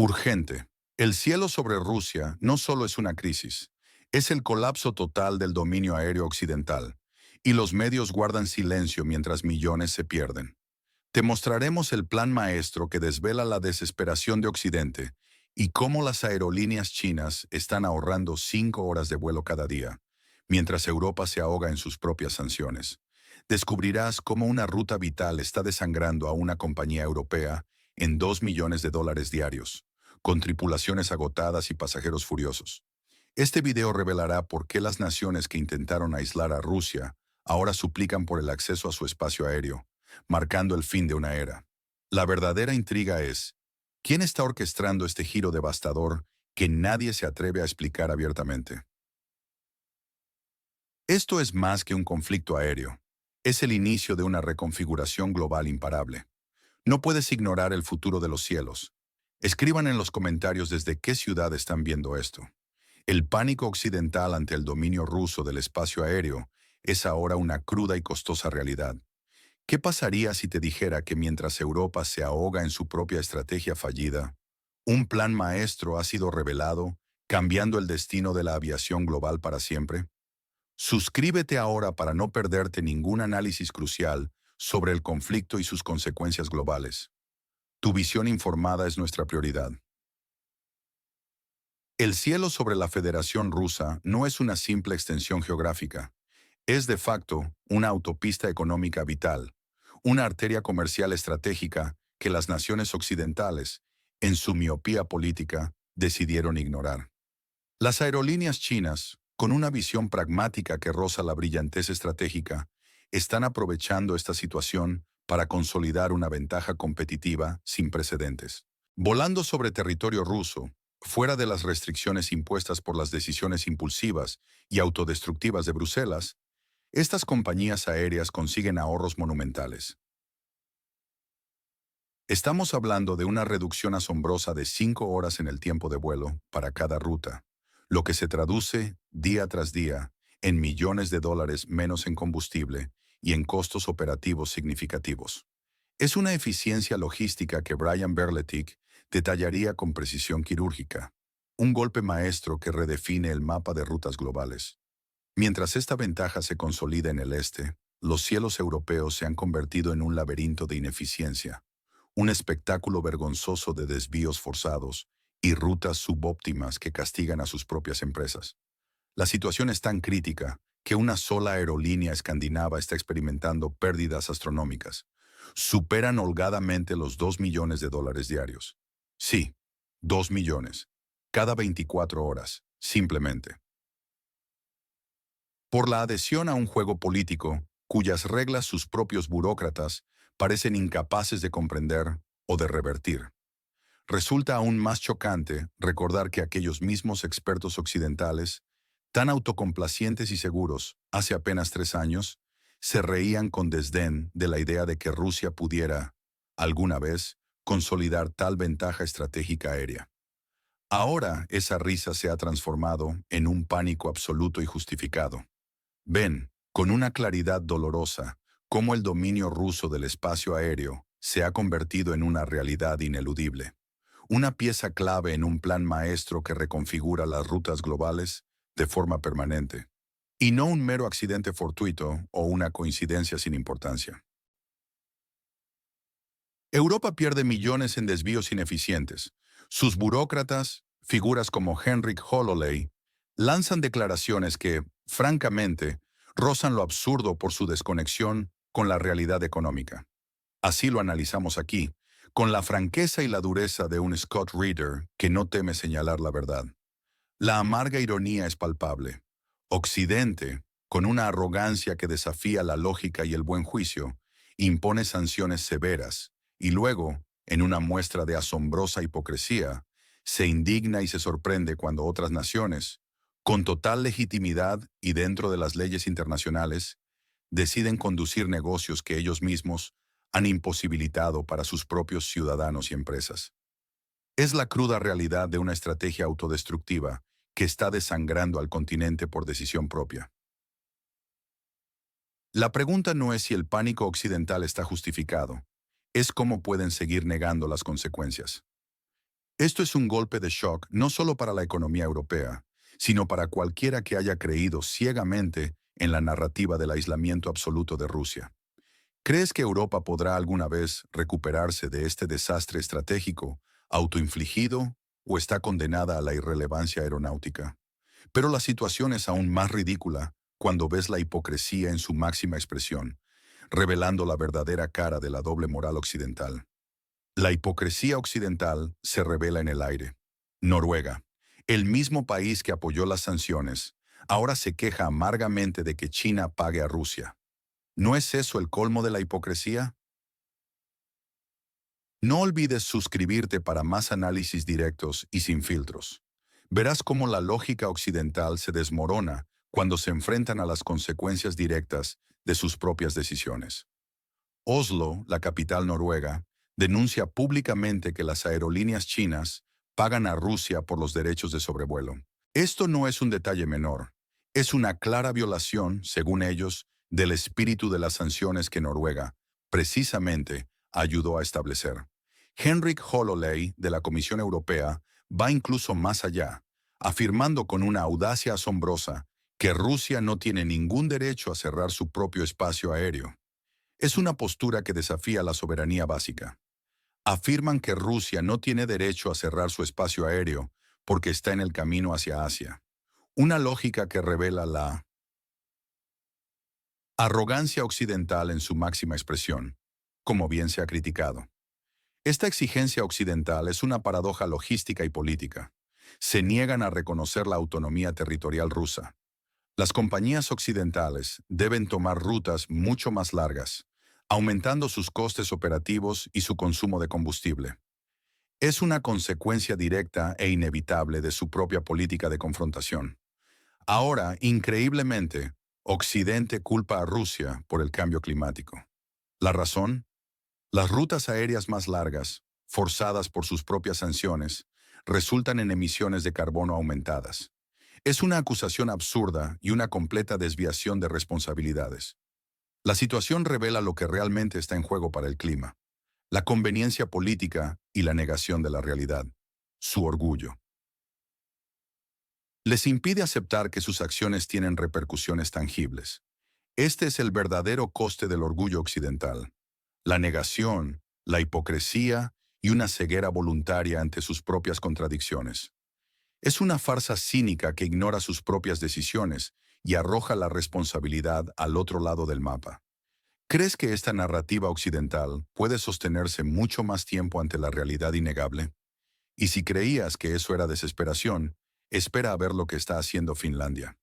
Urgente. El cielo sobre Rusia no solo es una crisis, es el colapso total del dominio aéreo occidental, y los medios guardan silencio mientras millones se pierden. Te mostraremos el plan maestro que desvela la desesperación de Occidente y cómo las aerolíneas chinas están ahorrando 5 horas de vuelo cada día, mientras Europa se ahoga en sus propias sanciones. Descubrirás cómo una ruta vital está desangrando a una compañía europea en 2 millones de dólares diarios, con tripulaciones agotadas y pasajeros furiosos. Este video revelará por qué las naciones que intentaron aislar a Rusia ahora suplican por el acceso a su espacio aéreo, marcando el fin de una era. La verdadera intriga es, ¿quién está orquestando este giro devastador que nadie se atreve a explicar abiertamente? Esto es más que un conflicto aéreo. Es el inicio de una reconfiguración global imparable. No puedes ignorar el futuro de los cielos. Escriban en los comentarios desde qué ciudad están viendo esto. El pánico occidental ante el dominio ruso del espacio aéreo es ahora una cruda y costosa realidad. ¿Qué pasaría si te dijera que mientras Europa se ahoga en su propia estrategia fallida, un plan maestro ha sido revelado, cambiando el destino de la aviación global para siempre? Suscríbete ahora para no perderte ningún análisis crucial sobre el conflicto y sus consecuencias globales. Tu visión informada es nuestra prioridad. El cielo sobre la Federación Rusa no es una simple extensión geográfica. Es de facto una autopista económica vital, una arteria comercial estratégica que las naciones occidentales, en su miopía política, decidieron ignorar. Las aerolíneas chinas, con una visión pragmática que roza la brillantez estratégica, están aprovechando esta situación para consolidar una ventaja competitiva sin precedentes. Volando sobre territorio ruso, fuera de las restricciones impuestas por las decisiones impulsivas y autodestructivas de Bruselas, estas compañías aéreas consiguen ahorros monumentales. Estamos hablando de una reducción asombrosa de 5 horas en el tiempo de vuelo para cada ruta, lo que se traduce, día tras día, en millones de dólares menos en combustible y en costos operativos significativos. Es una eficiencia logística que Brian Berletic detallaría con precisión quirúrgica, un golpe maestro que redefine el mapa de rutas globales. Mientras esta ventaja se consolida en el este, los cielos europeos se han convertido en un laberinto de ineficiencia, un espectáculo vergonzoso de desvíos forzados y rutas subóptimas que castigan a sus propias empresas. La situación es tan crítica que una sola aerolínea escandinava está experimentando pérdidas astronómicas. Superan holgadamente los 2 millones de dólares diarios. Sí, 2 millones. Cada 24 horas, simplemente. Por la adhesión a un juego político, cuyas reglas sus propios burócratas parecen incapaces de comprender o de revertir. Resulta aún más chocante recordar que aquellos mismos expertos occidentales, tan autocomplacientes y seguros, hace apenas 3 años, se reían con desdén de la idea de que Rusia pudiera, alguna vez, consolidar tal ventaja estratégica aérea. Ahora esa risa se ha transformado en un pánico absoluto y justificado. Ven, con una claridad dolorosa, cómo el dominio ruso del espacio aéreo se ha convertido en una realidad ineludible. Una pieza clave en un plan maestro que reconfigura las rutas globales de forma permanente, y no un mero accidente fortuito o una coincidencia sin importancia. Europa pierde millones en desvíos ineficientes. Sus burócratas, figuras como Henrik Holloway, lanzan declaraciones que, francamente, rozan lo absurdo por su desconexión con la realidad económica. Así lo analizamos aquí, con la franqueza y la dureza de un Scott Reeder que no teme señalar la verdad. La amarga ironía es palpable. Occidente, con una arrogancia que desafía la lógica y el buen juicio, impone sanciones severas y luego, en una muestra de asombrosa hipocresía, se indigna y se sorprende cuando otras naciones, con total legitimidad y dentro de las leyes internacionales, deciden conducir negocios que ellos mismos han imposibilitado para sus propios ciudadanos y empresas. Es la cruda realidad de una estrategia autodestructiva que está desangrando al continente por decisión propia. La pregunta no es si el pánico occidental está justificado, es cómo pueden seguir negando las consecuencias. Esto es un golpe de shock no solo para la economía europea, sino para cualquiera que haya creído ciegamente en la narrativa del aislamiento absoluto de Rusia. ¿Crees que Europa podrá alguna vez recuperarse de este desastre estratégico, autoinfligido, o está condenada a la irrelevancia aeronáutica? Pero la situación es aún más ridícula cuando ves la hipocresía en su máxima expresión, revelando la verdadera cara de la doble moral occidental. La hipocresía occidental se revela en el aire. Noruega, el mismo país que apoyó las sanciones, ahora se queja amargamente de que China pague a Rusia. ¿No es eso el colmo de la hipocresía? No olvides suscribirte para más análisis directos y sin filtros. Verás cómo la lógica occidental se desmorona cuando se enfrentan a las consecuencias directas de sus propias decisiones. Oslo, la capital noruega, denuncia públicamente que las aerolíneas chinas pagan a Rusia por los derechos de sobrevuelo. Esto no es un detalle menor, es una clara violación, según ellos, del espíritu de las sanciones que Noruega, precisamente, ayudó a establecer. Henrik Holloley, de la Comisión Europea, va incluso más allá, afirmando con una audacia asombrosa que Rusia no tiene ningún derecho a cerrar su propio espacio aéreo. Es una postura que desafía la soberanía básica. Afirman que Rusia no tiene derecho a cerrar su espacio aéreo porque está en el camino hacia Asia. Una lógica que revela la arrogancia occidental en su máxima expresión, como bien se ha criticado. Esta exigencia occidental es una paradoja logística y política. Se niegan a reconocer la autonomía territorial rusa. Las compañías occidentales deben tomar rutas mucho más largas, aumentando sus costes operativos y su consumo de combustible. Es una consecuencia directa e inevitable de su propia política de confrontación. Ahora, increíblemente, Occidente culpa a Rusia por el cambio climático. ¿La razón? Las rutas aéreas más largas, forzadas por sus propias sanciones, resultan en emisiones de carbono aumentadas. Es una acusación absurda y una completa desviación de responsabilidades. La situación revela lo que realmente está en juego para el clima: la conveniencia política y la negación de la realidad, su orgullo. Les impide aceptar que sus acciones tienen repercusiones tangibles. Este es el verdadero coste del orgullo occidental: la negación, la hipocresía y una ceguera voluntaria ante sus propias contradicciones. Es una farsa cínica que ignora sus propias decisiones y arroja la responsabilidad al otro lado del mapa. ¿Crees que esta narrativa occidental puede sostenerse mucho más tiempo ante la realidad innegable? Y si creías que eso era desesperación, espera a ver lo que está haciendo Finlandia.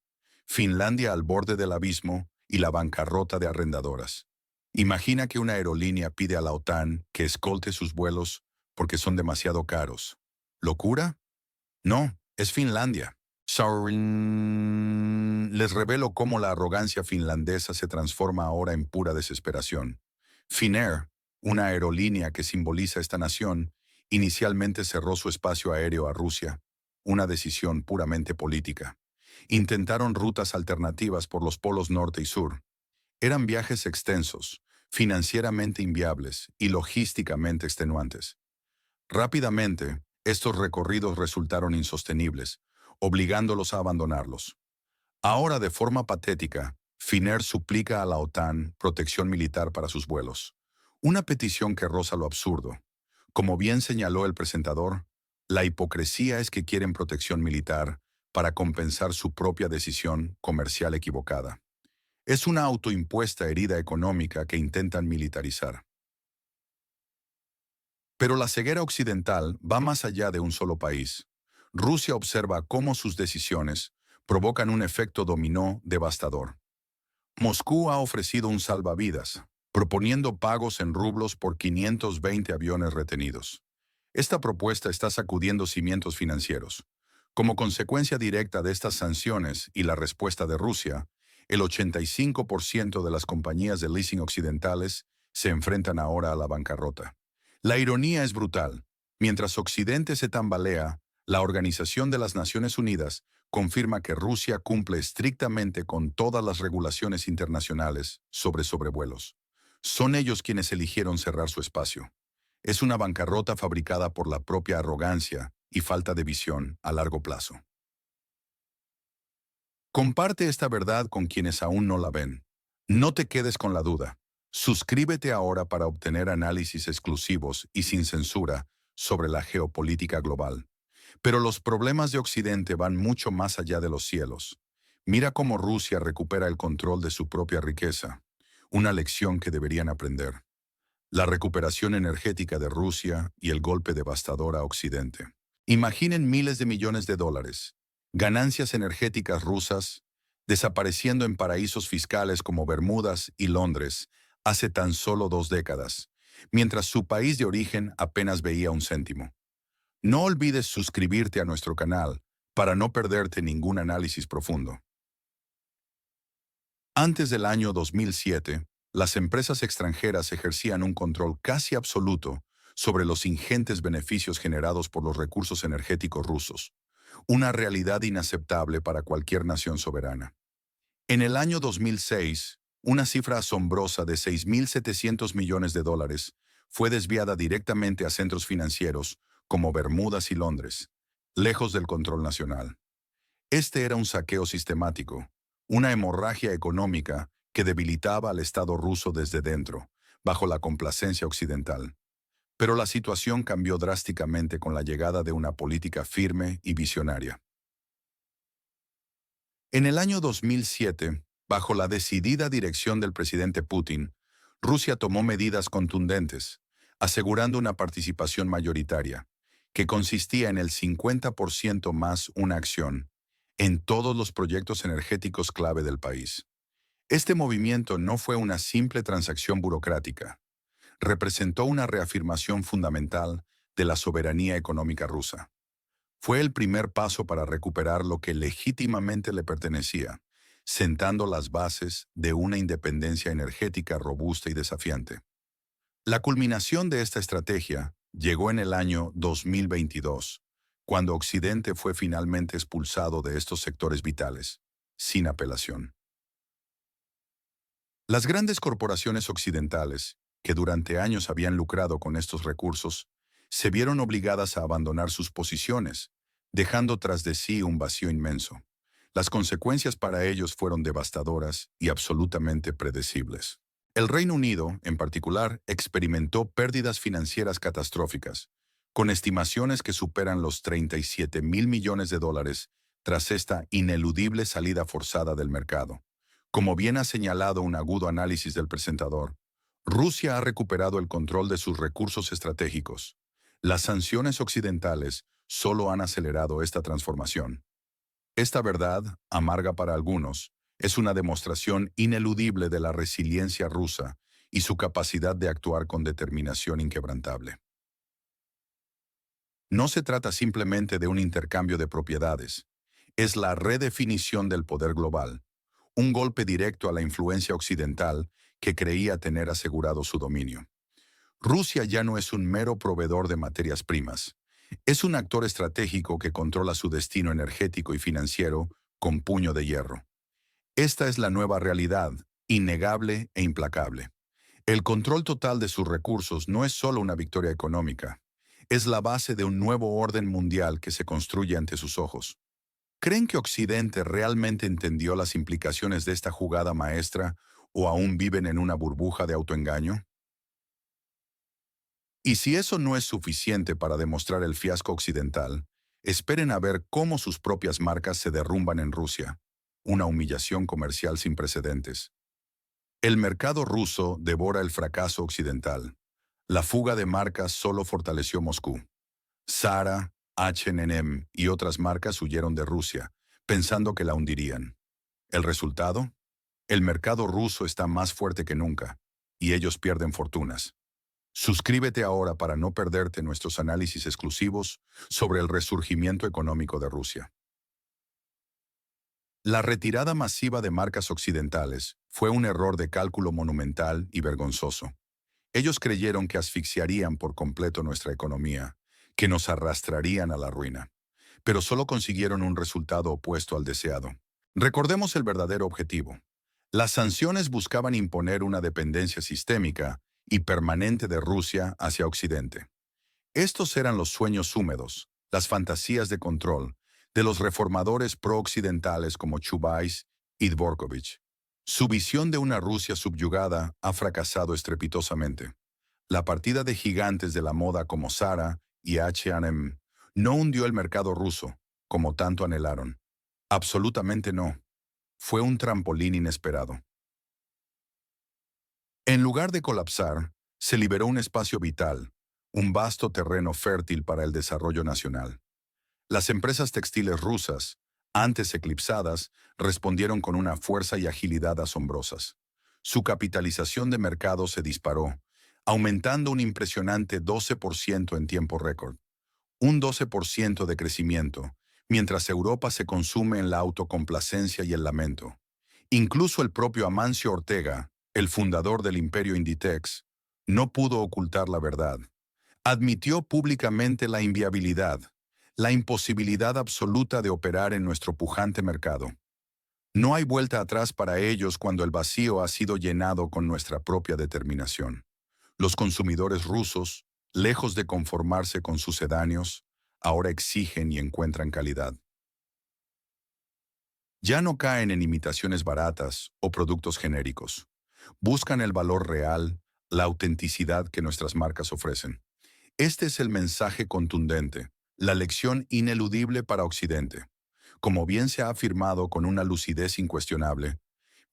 Finlandia al borde del abismo y la bancarrota de arrendadoras. Imagina que una aerolínea pide a la OTAN que escolte sus vuelos porque son demasiado caros. ¿Locura? No, es Finlandia. Les revelo cómo la arrogancia finlandesa se transforma ahora en pura desesperación. Finnair, una aerolínea que simboliza esta nación, inicialmente cerró su espacio aéreo a Rusia, una decisión puramente política. Intentaron rutas alternativas por los polos norte y sur. Eran viajes extensos, financieramente inviables y logísticamente extenuantes. Rápidamente, estos recorridos resultaron insostenibles, obligándolos a abandonarlos. Ahora, de forma patética, Finnair suplica a la OTAN protección militar para sus vuelos. Una petición que roza lo absurdo. Como bien señaló el presentador, la hipocresía es que quieren protección militar para compensar su propia decisión comercial equivocada. Es una autoimpuesta herida económica que intentan militarizar. Pero la ceguera occidental va más allá de un solo país. Rusia observa cómo sus decisiones provocan un efecto dominó devastador. Moscú ha ofrecido un salvavidas, proponiendo pagos en rublos por 520 aviones retenidos. Esta propuesta está sacudiendo cimientos financieros. Como consecuencia directa de estas sanciones y la respuesta de Rusia, el 85% de las compañías de leasing occidentales se enfrentan ahora a la bancarrota. La ironía es brutal. Mientras Occidente se tambalea, la Organización de las Naciones Unidas confirma que Rusia cumple estrictamente con todas las regulaciones internacionales sobre sobrevuelos. Son ellos quienes eligieron cerrar su espacio. Es una bancarrota fabricada por la propia arrogancia y falta de visión a largo plazo. Comparte esta verdad con quienes aún no la ven. No te quedes con la duda. Suscríbete ahora para obtener análisis exclusivos y sin censura sobre la geopolítica global. Pero los problemas de Occidente van mucho más allá de los cielos. Mira cómo Rusia recupera el control de su propia riqueza, una lección que deberían aprender. La recuperación energética de Rusia y el golpe devastador a Occidente. Imaginen miles de millones de dólares, ganancias energéticas rusas, desapareciendo en paraísos fiscales como Bermudas y Londres hace tan solo 2 décadas, mientras su país de origen apenas veía un céntimo. No olvides suscribirte a nuestro canal para no perderte ningún análisis profundo. Antes del año 2007, las empresas extranjeras ejercían un control casi absoluto sobre los ingentes beneficios generados por los recursos energéticos rusos, una realidad inaceptable para cualquier nación soberana. En el año 2006, una cifra asombrosa de 6.700 millones de dólares fue desviada directamente a centros financieros como Bermudas y Londres, lejos del control nacional. Este era un saqueo sistemático, una hemorragia económica que debilitaba al Estado ruso desde dentro, bajo la complacencia occidental. Pero la situación cambió drásticamente con la llegada de una política firme y visionaria. En el año 2007, bajo la decidida dirección del presidente Putin, Rusia tomó medidas contundentes, asegurando una participación mayoritaria, que consistía en el 50% más una acción, en todos los proyectos energéticos clave del país. Este movimiento no fue una simple transacción burocrática, representó una reafirmación fundamental de la soberanía económica rusa. Fue el primer paso para recuperar lo que legítimamente le pertenecía, sentando las bases de una independencia energética robusta y desafiante. La culminación de esta estrategia llegó en el año 2022, cuando Occidente fue finalmente expulsado de estos sectores vitales, sin apelación. Las grandes corporaciones occidentales, que durante años habían lucrado con estos recursos, se vieron obligadas a abandonar sus posiciones, dejando tras de sí un vacío inmenso. Las consecuencias para ellos fueron devastadoras y absolutamente predecibles. El Reino Unido, en particular, experimentó pérdidas financieras catastróficas, con estimaciones que superan los 37.000 millones de dólares tras esta ineludible salida forzada del mercado. Como bien ha señalado un agudo análisis del presentador, Rusia ha recuperado el control de sus recursos estratégicos. Las sanciones occidentales solo han acelerado esta transformación. Esta verdad, amarga para algunos, es una demostración ineludible de la resiliencia rusa y su capacidad de actuar con determinación inquebrantable. No se trata simplemente de un intercambio de propiedades, es la redefinición del poder global, un golpe directo a la influencia occidental que creía tener asegurado su dominio. Rusia ya no es un mero proveedor de materias primas, es un actor estratégico que controla su destino energético y financiero con puño de hierro. Esta es la nueva realidad, innegable e implacable. El control total de sus recursos no es solo una victoria económica, es la base de un nuevo orden mundial que se construye ante sus ojos. ¿Creen que Occidente realmente entendió las implicaciones de esta jugada maestra o aún viven en una burbuja de autoengaño? Y si eso no es suficiente para demostrar el fiasco occidental, esperen a ver cómo sus propias marcas se derrumban en Rusia, una humillación comercial sin precedentes. El mercado ruso devora el fracaso occidental. La fuga de marcas solo fortaleció Moscú. Zara, H&M y otras marcas huyeron de Rusia, pensando que la hundirían. ¿El resultado? El mercado ruso está más fuerte que nunca, y ellos pierden fortunas. Suscríbete ahora para no perderte nuestros análisis exclusivos sobre el resurgimiento económico de Rusia. La retirada masiva de marcas occidentales fue un error de cálculo monumental y vergonzoso. Ellos creyeron que asfixiarían por completo nuestra economía, que nos arrastrarían a la ruina, pero solo consiguieron un resultado opuesto al deseado. Recordemos el verdadero objetivo. Las sanciones buscaban imponer una dependencia sistémica y permanente de Rusia hacia Occidente. Estos eran los sueños húmedos, las fantasías de control, de los reformadores pro-occidentales como Chubais y Dvorkovich. Su visión de una Rusia subyugada ha fracasado estrepitosamente. La partida de gigantes de la moda como Zara y H&M no hundió el mercado ruso, como tanto anhelaron. Absolutamente no. Fue un trampolín inesperado. En lugar de colapsar, se liberó un espacio vital, un vasto terreno fértil para el desarrollo nacional. Las empresas textiles rusas, antes eclipsadas, respondieron con una fuerza y agilidad asombrosas. Su capitalización de mercado se disparó, aumentando un impresionante 12% en tiempo récord. Un 12% de crecimiento, mientras Europa se consume en la autocomplacencia y el lamento. Incluso el propio Amancio Ortega, el fundador del imperio Inditex, no pudo ocultar la verdad. Admitió públicamente la inviabilidad, la imposibilidad absoluta de operar en nuestro pujante mercado. No hay vuelta atrás para ellos cuando el vacío ha sido llenado con nuestra propia determinación. Los consumidores rusos, lejos de conformarse con sucedáneos, ahora exigen y encuentran calidad. Ya no caen en imitaciones baratas o productos genéricos. Buscan el valor real, la autenticidad que nuestras marcas ofrecen. Este es el mensaje contundente, la lección ineludible para Occidente. Como bien se ha afirmado con una lucidez incuestionable,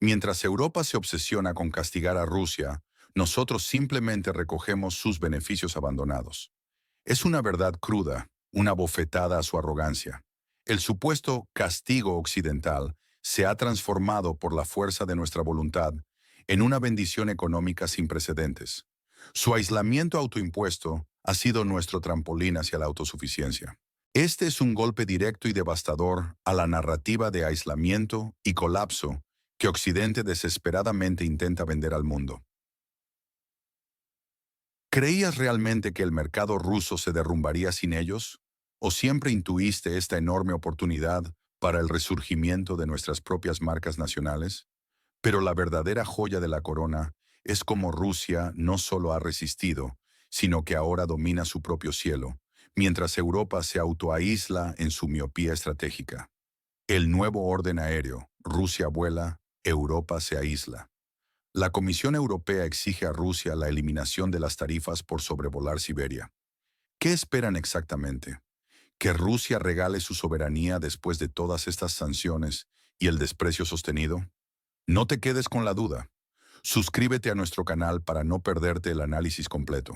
mientras Europa se obsesiona con castigar a Rusia, nosotros simplemente recogemos sus beneficios abandonados. Es una verdad cruda, una bofetada a su arrogancia. El supuesto castigo occidental se ha transformado por la fuerza de nuestra voluntad en una bendición económica sin precedentes. Su aislamiento autoimpuesto ha sido nuestro trampolín hacia la autosuficiencia. Este es un golpe directo y devastador a la narrativa de aislamiento y colapso que Occidente desesperadamente intenta vender al mundo. ¿Creías realmente que el mercado ruso se derrumbaría sin ellos? ¿O siempre intuiste esta enorme oportunidad para el resurgimiento de nuestras propias marcas nacionales? Pero la verdadera joya de la corona es cómo Rusia no solo ha resistido, sino que ahora domina su propio cielo, mientras Europa se autoaísla en su miopía estratégica. El nuevo orden aéreo, Rusia vuela, Europa se aísla. La Comisión Europea exige a Rusia la eliminación de las tarifas por sobrevolar Siberia. ¿Qué esperan exactamente? ¿Que Rusia regale su soberanía después de todas estas sanciones y el desprecio sostenido? No te quedes con la duda. Suscríbete a nuestro canal para no perderte el análisis completo.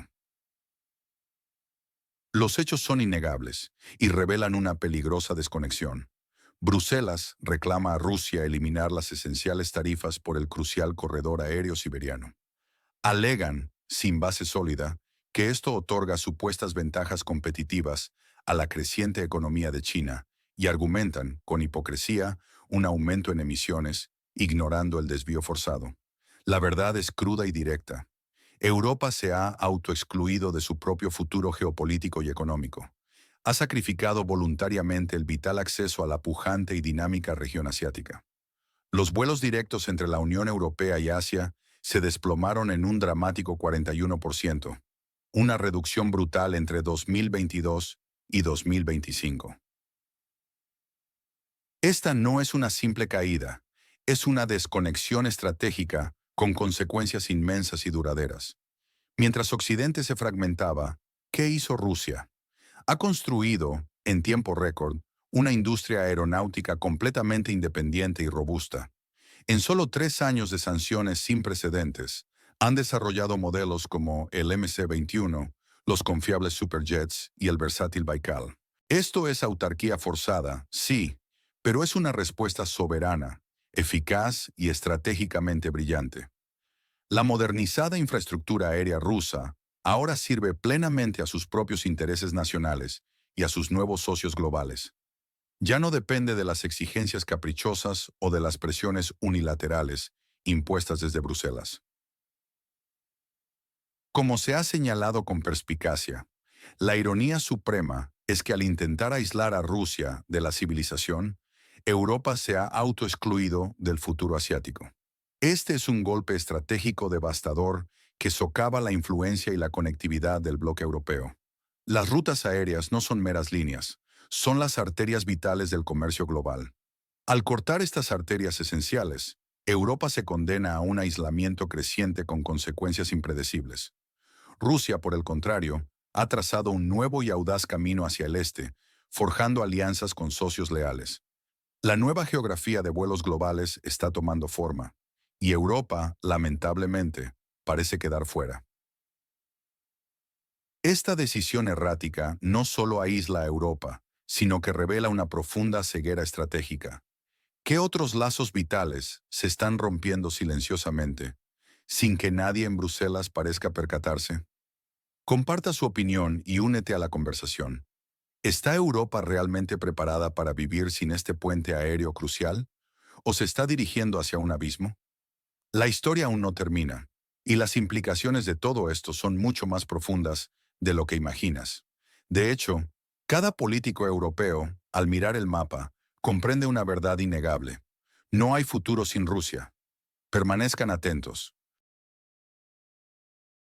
Los hechos son innegables y revelan una peligrosa desconexión. Bruselas reclama a Rusia eliminar las esenciales tarifas por el crucial corredor aéreo siberiano. Alegan, sin base sólida, que esto otorga supuestas ventajas competitivas a la creciente economía de China y argumentan, con hipocresía, un aumento en emisiones, ignorando el desvío forzado. La verdad es cruda y directa. Europa se ha autoexcluido de su propio futuro geopolítico y económico. Ha sacrificado voluntariamente el vital acceso a la pujante y dinámica región asiática. Los vuelos directos entre la Unión Europea y Asia se desplomaron en un dramático 41%, una reducción brutal entre 2022 y 2025. Esta no es una simple caída, es una desconexión estratégica con consecuencias inmensas y duraderas. Mientras Occidente se fragmentaba, ¿qué hizo Rusia? Ha construido, en tiempo récord, una industria aeronáutica completamente independiente y robusta. En solo 3 años de sanciones sin precedentes, han desarrollado modelos como el MC-21, los confiables Superjets y el versátil Baikal. Esto es autarquía forzada, sí, pero es una respuesta soberana, eficaz y estratégicamente brillante. La modernizada infraestructura aérea rusa ahora sirve plenamente a sus propios intereses nacionales y a sus nuevos socios globales. Ya no depende de las exigencias caprichosas o de las presiones unilaterales impuestas desde Bruselas. Como se ha señalado con perspicacia, la ironía suprema es que al intentar aislar a Rusia de la civilización, Europa se ha autoexcluido del futuro asiático. Este es un golpe estratégico devastador que socava la influencia y la conectividad del bloque europeo. Las rutas aéreas no son meras líneas, son las arterias vitales del comercio global. Al cortar estas arterias esenciales, Europa se condena a un aislamiento creciente con consecuencias impredecibles. Rusia, por el contrario, ha trazado un nuevo y audaz camino hacia el este, forjando alianzas con socios leales. La nueva geografía de vuelos globales está tomando forma, y Europa, lamentablemente, parece quedar fuera. Esta decisión errática no solo aísla a Europa, sino que revela una profunda ceguera estratégica. ¿Qué otros lazos vitales se están rompiendo silenciosamente, sin que nadie en Bruselas parezca percatarse? Comparta su opinión y únete a la conversación. ¿Está Europa realmente preparada para vivir sin este puente aéreo crucial? ¿O se está dirigiendo hacia un abismo? La historia aún no termina, y las implicaciones de todo esto son mucho más profundas de lo que imaginas. De hecho, cada político europeo, al mirar el mapa, comprende una verdad innegable. No hay futuro sin Rusia. Permanezcan atentos.